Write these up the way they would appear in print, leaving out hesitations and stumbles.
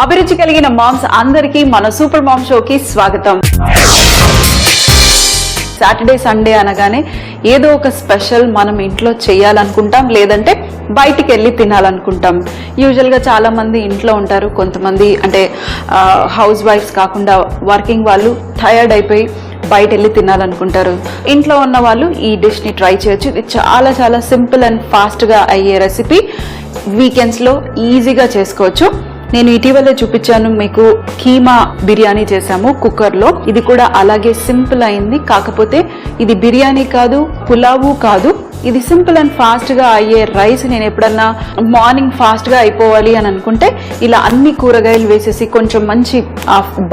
అభిరుచి కలిగిన మామ్స్ అందరికీ మన సూపర్ మామ్ షోకి స్వాగతం. సాటర్డే సండే అనగానే ఏదో ఒక స్పెషల్ మనం ఇంట్లో చేయాలనుకుంటాం, లేదంటే బయటికి వెళ్ళి తినాలనుకుంటాం. యూజువల్గా చాలా మంది ఇంట్లో ఉంటారు, కొంతమంది అంటే హౌస్ వైఫ్స్ కాకుండా వర్కింగ్ వాళ్ళు టయర్డ్ అయిపోయి బయట వెళ్ళి తినాలనుకుంటారు. ఇంట్లో ఉన్న వాళ్ళు ఈ డిష్ని ట్రై చేయొచ్చు. ఇది చాలా చాలా సింపుల్ అండ్ ఫాస్ట్గా అయ్యే రెసిపీ. వీకెండ్స్లో ఈజీగా చేసుకోవచ్చు. నేను ఇటీవల చూపించాను మీకు కీమా బిర్యానీ చేసాము కుక్కర్లో. ఇది కూడా అలాగే సింపుల్ అయింది. కాకపోతే ఇది బిర్యానీ కాదు, పులావు కాదు, ఇది సింపుల్ అండ్ ఫాస్ట్గా అయ్యే రైస్. నేను ఎప్పుడన్నా మార్నింగ్ ఫాస్ట్గా అయిపోవాలి అని అనుకుంటే ఇలా అన్ని కూరగాయలు వేసేసి కొంచెం మంచి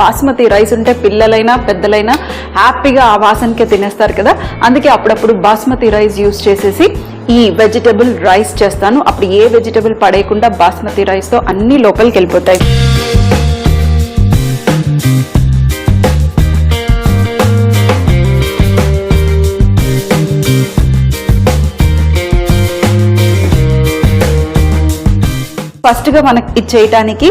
బాస్మతి రైస్ ఉంటే పిల్లలైనా పెద్దలైనా హ్యాపీగా ఆ వాసనకే తినేస్తారు కదా. అందుకే అప్పుడప్పుడు బాస్మతి రైస్ యూస్ చేసేసి ఈ వెజిటబుల్ రైస్ చేస్తాను. అప్పుడు ఏ వెజిటబుల్ పడేయకుండా బాస్మతి రైస్తో అన్ని లోపలికి వెళ్ళిపోతాయి. ఫస్ట్గా మనకి ఇది చేయటానికి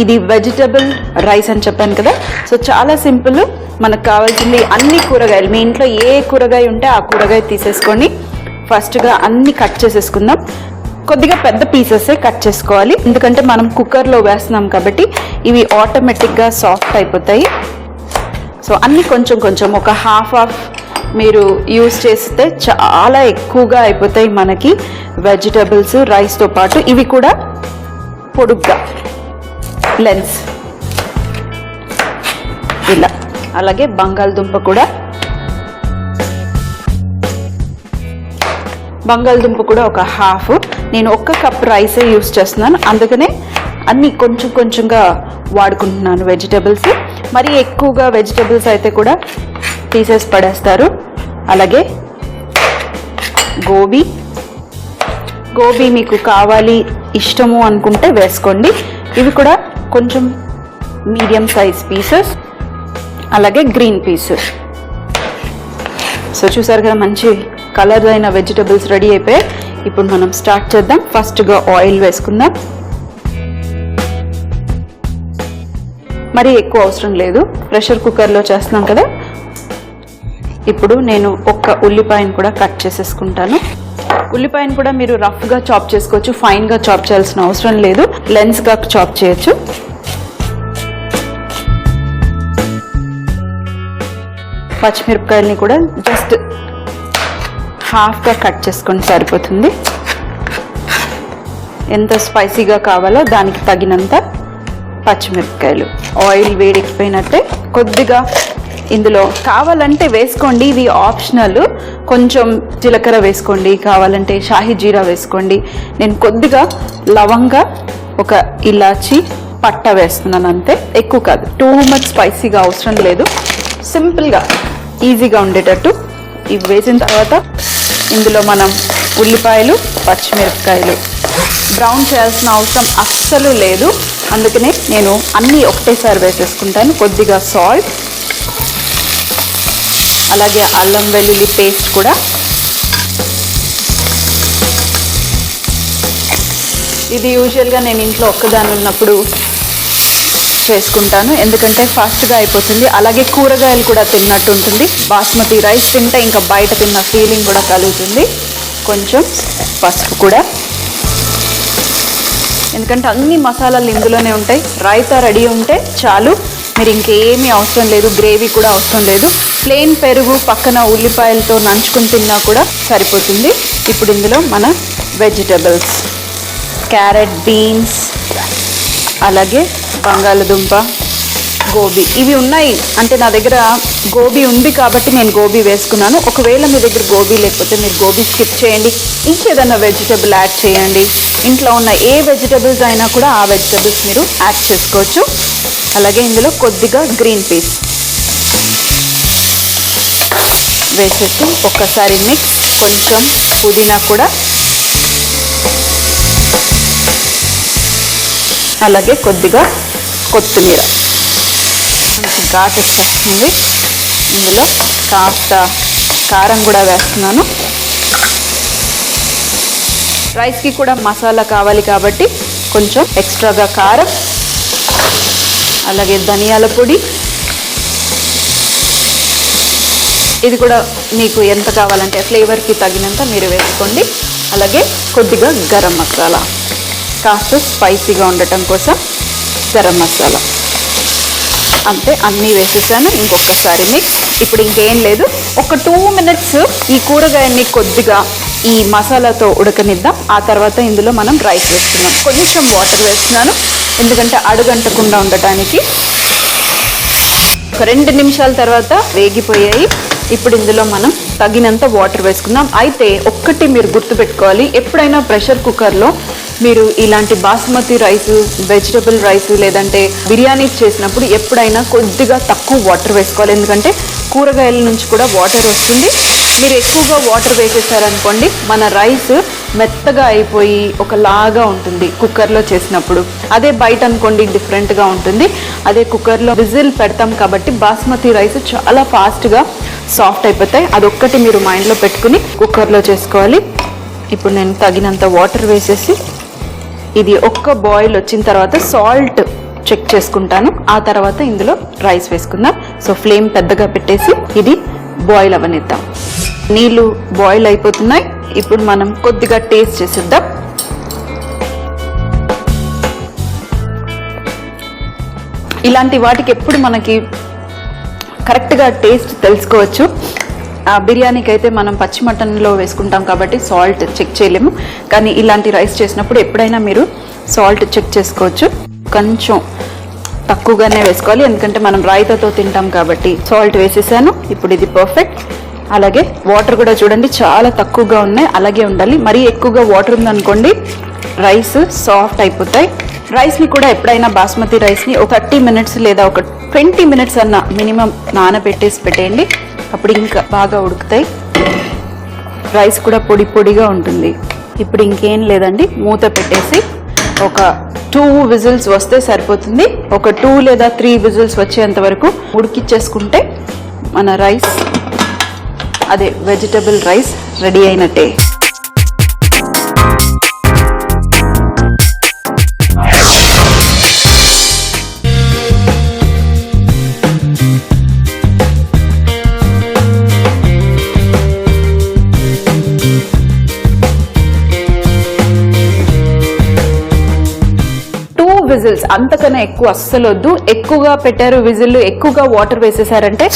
ఇది వెజిటబుల్ రైస్ అని చెప్పాను కదా. సో చాలా సింపుల్. మనకు కావాల్సింది అన్ని కూరగాయలు, మీ ఇంట్లో ఏ కూరగాయ ఉంటే ఆ కూరగాయ తీసేసుకొని ఫస్ట్గా అన్ని కట్ చేసేసుకుందాం. కొద్దిగా పెద్ద పీసెసే కట్ చేసుకోవాలి, ఎందుకంటే మనం కుక్కర్లో వేస్తున్నాం కాబట్టి ఇవి ఆటోమేటిక్గా సాఫ్ట్ అయిపోతాయి. సో అన్ని కొంచెం కొంచెం ఒక హాఫ్ మీరు యూస్ చేస్తే చాలా ఎక్కువగా అయిపోతాయి మనకి వెజిటబుల్స్ రైస్తో పాటు. ఇవి కూడా పొడుగ్గా లెన్స్ ఇలా. అలాగే బంగాళదుంప కూడా ఒక హాఫ్. నేను 1 కప్ రైసే యూస్ చేస్తున్నాను, అందుకనే అన్నీ కొంచెం కొంచెంగా వాడుకుంటున్నాను వెజిటబుల్స్. మరి ఎక్కువగా వెజిటబుల్స్ అయితే కూడా తీసేసి పడేస్తారు. అలాగే గోబీ మీకు కావాలి ఇష్టము అనుకుంటే వేసుకోండి. ఇవి కూడా కొంచెం మీడియం సైజ్ పీసెస్. అలాగే గ్రీన్ పీసెస్. సో చూసారు కదా, మంచి కలర్ అయిన వెజిటబుల్స్ రెడీ అయిపోయాయి. ఇప్పుడు మనం స్టార్ట్ చేద్దాం. ఫస్ట్గా ఆయిల్ వేసుకుందాం. మరీ ఎక్కువ అవసరం లేదు, ప్రెషర్ కుక్కర్లో చేస్తున్నాం కదా. ఇప్పుడు నేను 1 ఉల్లిపాయను కూడా కట్ చేసేసుకుంటాను. ఉల్లిపాయను కూడా మీరు రఫ్గా చాప్ చేసుకోవచ్చు, ఫైన్గా చాప్ చేయాల్సిన అవసరం లేదు, లెన్స్గా చాప్ చేయొచ్చు. పచ్చిమిరపకాయలని కూడా జస్ట్ హాఫ్గా కట్ చేసుకొని సరిపోతుంది. ఎంత స్పైసీగా కావాలో దానికి తగినంత పచ్చిమిరపకాయలు. ఆయిల్ వేడెక్కిపోయినట్టే కొద్దిగా ఇందులో కావాలంటే వేసుకోండి, ఇవి ఆప్షనల్. కొంచెం జీలకర్ర వేసుకోండి, కావాలంటే షాహీ జీరా వేసుకోండి. నేను కొద్దిగా లవంగా, ఒక ఇలాచి, పట్ట వేస్తున్నాను అంతే, ఎక్కువ కాదు. టూ మచ్ స్పైసీగా అవసరం లేదు, సింపుల్గా ఈజీగా ఉండేటట్టు. ఇవి వేసిన తర్వాత ఇందులో మనం ఉల్లిపాయలు, పచ్చిమిరపకాయలు బ్రౌన్ చేయాల్సిన అవసరం అస్సలు లేదు, అందుకనే నేను అన్నీ ఒకటేసారి వేసేసుకుంటాను. కొద్దిగా సాల్ట్, అలాగే అల్లం వెల్లుల్లి పేస్ట్ కూడా. ఇది యూజువల్గా నేను ఇంట్లో ఒక్కదాన్ని ఉన్నప్పుడు చేసుకుంటాను, ఎందుకంటే ఫాస్ట్గా అయిపోతుంది. అలాగే కూరగాయలు కూడా తిన్నట్టు ఉంటుంది. బాస్మతి రైస్ తింటే ఇంకా బయట తిన్న ఫీలింగ్ కూడా కలుగుతుంది. కొంచెం పసుపు కూడా, ఎందుకంటే అన్ని మసాలాలు ఇందులోనే ఉంటాయి. రైతా రెడీ ఉంటే చాలు, మీరు ఇంకేమీ అవసరం లేదు, గ్రేవీ కూడా అవసరం లేదు. ప్లెయిన్ పెరుగు పక్కన ఉల్లిపాయలతో నంచుకుని తిన్నా కూడా సరిపోతుంది. ఇప్పుడు ఇందులో మన వెజిటబుల్స్, క్యారెట్, బీన్స్, అలాగే బంగాళదుంప, గోబీ ఇవి ఉన్నాయి. అంటే నా దగ్గర గోబీ ఉంది కాబట్టి నేను గోబీ వేసుకున్నాను. ఒకవేళ మీ దగ్గర గోబీ లేకపోతే మీరు గోబీ స్కిప్ చేయండి, ఇంకేదన్నా వెజిటబుల్ యాడ్ చేయండి. ఇంట్లో ఉన్న ఏ వెజిటబుల్స్ అయినా కూడా ఆ వెజిటబుల్స్ మీరు యాడ్ చేసుకోవచ్చు. అలాగే ఇందులో కొద్దిగా గ్రీన్ పీస్ వేసేసి ఒక్కసారి మిక్స్. కొంచెం పుదీనా కూడా, అలాగే కొద్దిగా కొత్తిమీర. కొంచెం ఘాటు వచ్చేస్తుంది. ఇందులో కాస్త కారం కూడా వేస్తున్నాను. రైస్కి కూడా మసాలా కావాలి కాబట్టి కొంచెం ఎక్స్ట్రాగా కారం, అలాగే ధనియాల పొడి, ఇది కూడా మీకు ఎంత కావాలంటే ఫ్లేవర్కి తగినంత మీరు వేసుకోండి. అలాగే కొద్దిగా గరం మసాలా, కాస్త స్పైసీగా ఉండటం కోసం గరం మసాలా, అంతే. అన్నీ వేసేసాను. ఇంకొకసారి మిక్స్. ఇప్పుడు ఇంకేం లేదు, ఒక 2 minutes ఈ కూరగాయన్ని కొద్దిగా ఈ మసాలాతో ఉడకనిద్దాం. ఆ తర్వాత ఇందులో మనం రైస్ వేస్తున్నాం. కొంచెం వాటర్ వేస్తున్నాను ఎందుకంటే అడుగంటకుండా ఉండటానికి. ఒక 2 నిమిషాల తర్వాత వేగిపోయాయి. ఇప్పుడు ఇందులో మనం తగినంత వాటర్ వేసుకుందాం. అయితే ఒక్కటి మీరు గుర్తుపెట్టుకోవాలి, ఎప్పుడైనా ప్రెషర్ కుక్కర్లో మీరు ఇలాంటి బాస్మతి రైస్, వెజిటబుల్ రైస్ లేదంటే బిర్యానీ చేసినప్పుడు ఎప్పుడైనా కొద్దిగా తక్కువ వాటర్ వేసుకోవాలి. ఎందుకంటే కూరగాయల నుంచి కూడా వాటర్ వస్తుంది. మీరు ఎక్కువగా వాటర్ వేసేసారనుకోండి, మన రైస్ మెత్తగా అయిపోయి ఒకలాగా ఉంటుంది కుక్కర్లో చేసినప్పుడు. అదే బయట అనుకోండి డిఫరెంట్గా ఉంటుంది. అదే కుక్కర్లో విజిల్ పెడతాం కాబట్టి బాస్మతి రైస్ చాలా ఫాస్ట్గా సాఫ్ట్ అయిపోతాయి. అదొక్కటి మీరు మైండ్లో పెట్టుకుని కుక్కర్లో చేసుకోవాలి. ఇప్పుడు నేను తగినంత వాటర్ వేసేసి ఇది ఒక్క బాయిల్ వచ్చిన తర్వాత సాల్ట్ చెక్ చేసుకుంటాను. ఆ తర్వాత ఇందులో రైస్ వేసుకుందాం. సో ఫ్లేమ్ పెద్దగా పెట్టేసి ఇది బాయిల్ అవ్వనిద్దాం. నీళ్ళు బాయిల్ అయిపోతున్నాయి. ఇప్పుడు మనం కొద్దిగా టేస్ట్ చేసిద్దాం. ఇలాంటి వాటికి ఎప్పుడు మనకి కరెక్ట్గా టేస్ట్ తెలుసుకోవచ్చు. బిర్యానీకి అయితే మనం పచ్చి మటన్లో వేసుకుంటాం కాబట్టి సాల్ట్ చెక్ చేయలేము. కానీ ఇలాంటి రైస్ చేసినప్పుడు ఎప్పుడైనా మీరు సాల్ట్ చెక్ చేసుకోవచ్చు. కొంచెం తక్కువగానే వేసుకోవాలి ఎందుకంటే మనం రైతాతో తింటాం కాబట్టి. సాల్ట్ వేసేసాను. ఇప్పుడు ఇది పర్ఫెక్ట్. అలాగే వాటర్ కూడా చూడండి చాలా తక్కువగా ఉన్నాయి, అలాగే ఉండాలి. మరీ ఎక్కువగా వాటర్ ఉందనుకోండి రైస్ సాఫ్ట్ అయిపోతాయి. రైస్ని కూడా ఎప్పుడైనా బాస్మతి రైస్ని ఒక 30 minutes లేదా ఒక 20 minutes అన్న మినిమం నానబెట్టేసి పెట్టేయండి. అప్పుడు ఇంకా బాగా ఉడుకుతాయి. రైస్ కూడా పొడి పొడిగా ఉంటుంది. ఇప్పుడు ఇంకేం లేదండి, మూత పెట్టేసి ఒక 2 whistles వస్తే సరిపోతుంది. ఒక 2 లేదా 3 whistles వచ్చేంత వరకు ఉడికిచ్చేసుకుంటే మన రైస్, అదే వెజిటబుల్ రైస్ రెడీ అయినట్టే. విజిల్స్ అంతకన్నా ఎక్కువ అస్సలు వద్దు. ఎక్కువగా పెట్టారు విజిల్, ఎక్కువగా వాటర్ వేసేసారంటే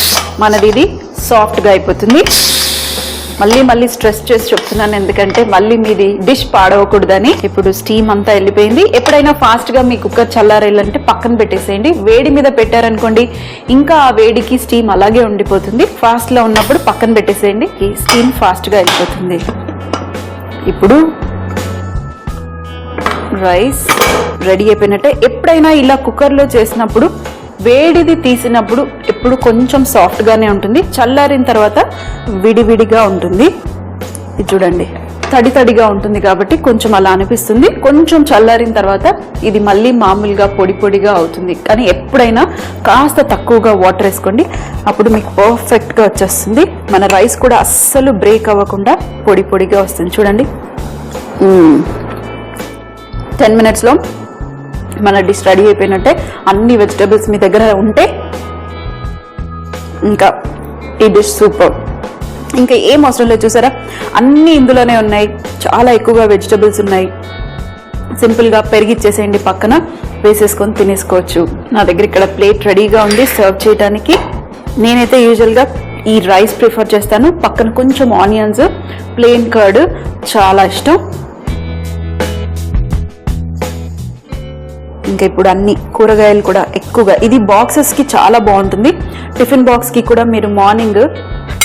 మనది ఇది సాఫ్ట్గా అయిపోతుంది. మళ్ళీ స్ట్రెస్ చేసి చెప్తున్నాను ఎందుకంటే మళ్ళీ మీది డిష్ పాడవకూడదని. ఇప్పుడు స్టీమ్ అంతా వెళ్ళిపోయింది. ఎప్పుడైనా ఫాస్ట్గా మీ కుక్కర్ చల్లారేయాలంటే పక్కన పెట్టేసేయండి. వేడి మీద పెట్టారనుకోండి ఇంకా ఆ వేడికి స్టీమ్ అలాగే ఉండిపోతుంది. ఫాస్ట్లో ఉన్నప్పుడు పక్కన పెట్టేసేయండి, ఈ స్టీమ్ ఫాస్ట్గా వెళ్ళిపోతుంది. ఇప్పుడు రైస్ రెడీ అయిపోయినట్టే. ఎప్పుడైనా ఇలా కుక్కర్లో చేసినప్పుడు వేడిది తీసినప్పుడు ఎప్పుడు కొంచెం సాఫ్ట్గానే ఉంటుంది. చల్లారిన తర్వాత విడివిడిగా ఉంటుంది. ఇది చూడండి తడిగా ఉంటుంది కాబట్టి కొంచెం అలా అనిపిస్తుంది. కొంచెం చల్లారిన తర్వాత ఇది మళ్ళీ మామూలుగా పొడిగా అవుతుంది. కానీ ఎప్పుడైనా కాస్త తక్కువగా వాటర్ వేసుకోండి, అప్పుడు మీకు పర్ఫెక్ట్గా వచ్చేస్తుంది. మన రైస్ కూడా అస్సలు బ్రేక్ అవ్వకుండా పొడిగా వస్తుంది. చూడండి 10 minutesలో మన డిష్ రెడీ అయిపోయినట్టే. అన్ని వెజిటబుల్స్ మీ దగ్గర ఉంటే ఇంకా ఈ డిష్ సూపర్. ఇంకా ఏం అవసరం లేదు, చూసారా అన్నీ ఇందులోనే ఉన్నాయి. చాలా ఎక్కువగా వెజిటబుల్స్ ఉన్నాయి. సింపుల్గా పెరిగిచ్చేసేయండి, పక్కన వేసేసుకొని తినేసుకోవచ్చు. నా దగ్గర ఇక్కడ ప్లేట్ రెడీగా ఉంది సర్వ్ చేయడానికి. నేనైతే యూజువల్గా ఈ రైస్ ప్రిఫర్ చేస్తాను. పక్కన కొంచెం ఆనియన్స్, ప్లెయిన్ కర్డ్ చాలా ఇష్టం. ఇంకా ఇప్పుడు అన్ని కూరగాయలు కూడా ఎక్కువగా, ఇది బాక్సెస్కి చాలా బాగుంటుంది. టిఫిన్ బాక్స్కి కూడా మీరు మార్నింగ్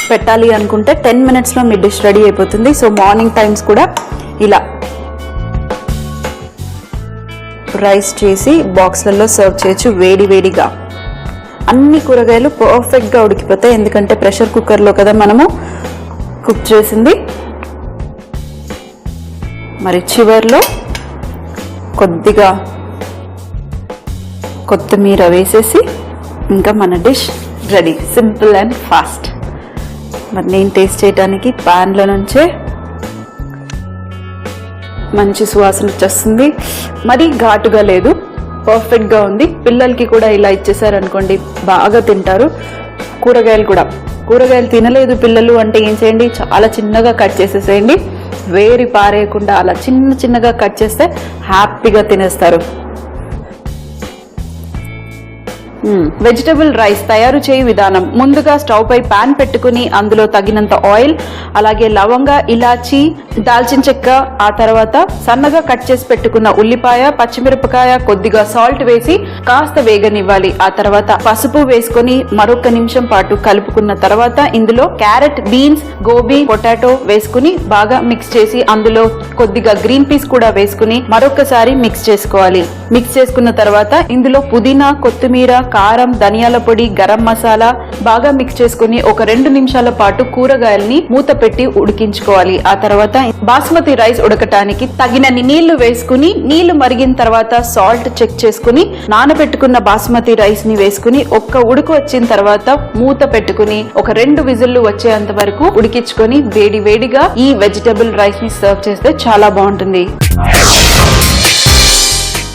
పెట్టాలి అనుకుంటే 10 minutesలో మీ డిష్ రెడీ అయిపోతుంది. సో మార్నింగ్ టైమ్స్ కూడా ఇలా రైస్ చేసి బాక్స్లలో సర్వ్ చేయొచ్చు వేడిగా. అన్ని కూరగాయలు పర్ఫెక్ట్గా ఉడికిపోతాయి ఎందుకంటే ప్రెషర్ కుక్కర్లో కదా మనము కుక్ చేసింది. మరి చివర్లో కొద్దిగా కొత్తిమీర వేసేసి ఇంకా మన dish ready. Simple and fast. మరి నేను టేస్ట్ చేయడానికి ప్యాన్లో నుంచే మంచి సువాసన వచ్చేస్తుంది. మరీ ఘాటుగా లేదు, పర్ఫెక్ట్ గా ఉంది. పిల్లలకి కూడా ఇలా ఇచ్చేసారనుకోండి బాగా తింటారు. కూరగాయలు తినలేదు పిల్లలు అంటే ఏం చేయండి, చాలా చిన్నగా కట్ చేసేసేయండి. వేరి పారేయకుండా అలా చిన్నగా కట్ చేస్తే హ్యాపీగా తినేస్తారు. వెజిటబుల్ రైస్ తయారు చేయు విధానం. ముందుగా స్టవ్ పై పాన్ పెట్టుకుని అందులో తగినంత ఆయిల్, అలాగే లవంగ, ఇలాచి, దాల్చిన చెక్క, ఆ తర్వాత సన్నగా కట్ చేసి పెట్టుకున్న ఉల్లిపాయ, పచ్చిమిరపకాయ, కొద్దిగా సాల్ట్ వేసి కాస్త వేగనివ్వాలి. ఆ తర్వాత పసుపు వేసుకొని మరొక నిమిషం పాటు కలుపుకున్న తర్వాత ఇందులో క్యారెట్, బీన్స్, గోబీ, పొటాటో వేసుకుని బాగా మిక్స్ చేసి అందులో కొద్దిగా గ్రీన్ పీస్ కూడా వేసుకుని మరొకసారి మిక్స్ చేసుకోవాలి. మిక్స్ చేసుకున్న తర్వాత ఇందులో పుదీనా, కొత్తిమీర, కారం, ధనియాల పొడి, గరం మసాలా బాగా మిక్స్ చేసుకుని ఒక 2 నిమిషాల పాటు కూరగాయల్ని మూత పెట్టి ఉడికించుకోవాలి. ఆ తర్వాత బాస్మతి రైస్ ఉడకటానికి తగినన్ని నీళ్లు వేసుకుని, నీళ్లు మరిగిన తర్వాత సాల్ట్ చెక్ చేసుకుని నానబెట్టుకున్న బాస్మతి రైస్ ని వేసుకుని ఒక్క ఉడుకు వచ్చిన తర్వాత మూత పెట్టుకుని ఒక 2 విజిల్లు వచ్చేంత వరకు ఉడికించుకొని వేడిగా ఈ వెజిటబుల్ రైస్ ని సర్వ్ చేస్తే చాలా బాగుంటుంది.